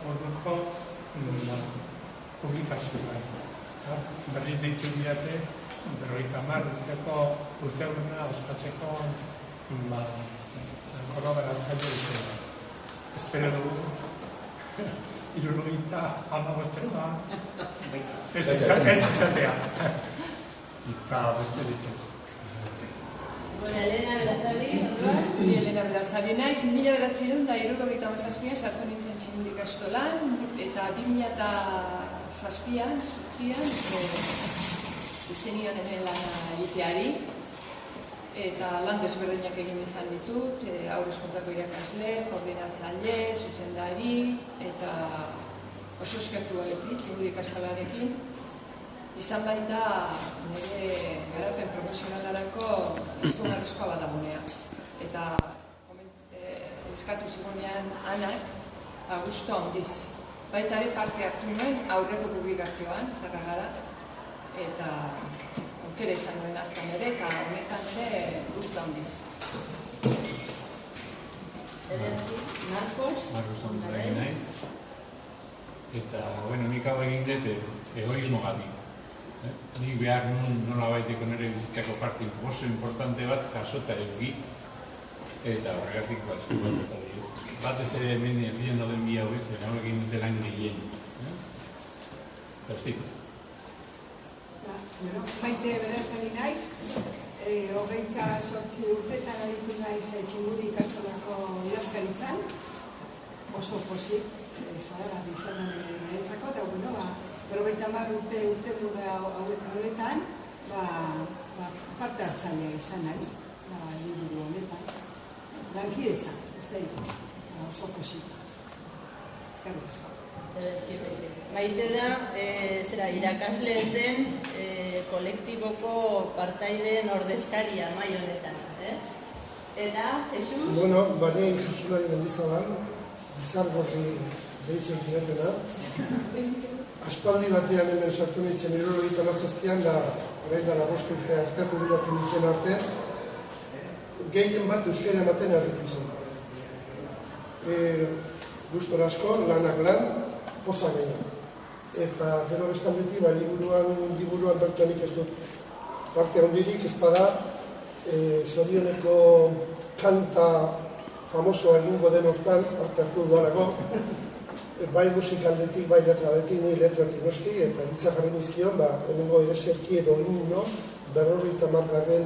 orduko publikazioa. Berriz deitu diate, 50 urteurrena ospatzeko kolaboratzaile dutela. Espero dugu, 75 ez izatea. Eta besterik ez. Elena Belazadi, Ni Elena Belazadi naiz, 1977 sartu nintzen Txingudi ikastolan, eta 2007an, izenion hemen lana egiteari, eta lan desberdinak egin izan ditut, haur hezkuntzako irakasle, koordinatzaile, zuzendari, eta oso eskertu batetik Txingudi ikastolarekin. Izan baita nire garapen profesionalarako izugarrizkoa badagunea. Eta eskatu zigunean Anak, gustu handiz. Baita ere parte hartu nuen aurreko publikazioan, Zarragara, eta aukera izan nuen hartan ere, eta honetan ere gustu handiz. Marcos Ondarrain naiz. Eta, nik hau egin dut egoismo gatik. Nik behar nola baiteko nire bizitzako parte oso importante bat jasota eduki, eta horregatik batzu bat eta dira. Batez ere hemen egin dauden bi hau ez, hau egin dute lan gehien. Eta ez dira. Maite Belazadi naiz, 28 urtetan aritu naiz Txingudi ikastolako idazkaritzan, oso pozik, bat izan niretzako, eta 50 urte hauetan parte hartzailea izan naiz, liburu honetan, lankidetza, ez da ikusi, oso pozik. Eskerrik asko. Maite da, irakasle ez den kolektiboko partaileen ordezkaria mai honetan. Eta, Jesus? Bueno, bane Josulari Mendizabal, Bizargorri deitzen diatena. Aspaldi batean hemen sartu nintzen 1977an, da orain dela 5 urte arte, jubilatu nintzen arte, gehien bat euskara ematen harritu izan. Gustora asko, lanak lan, poza gehiago. Eta gero bestaldetik, liburuan bertanik ez dut parte handirik, ez bada, zorioneko kanta famosoa egingo den hortan, parte hartu duarako, bai musikaldetik, bai letradetik, ni letratik noski, eta hitzak jarri nizkion, hemengo ereserki edo himno, 50.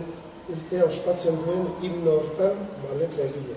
urtea ospatzen duen himno hortan, letra egile.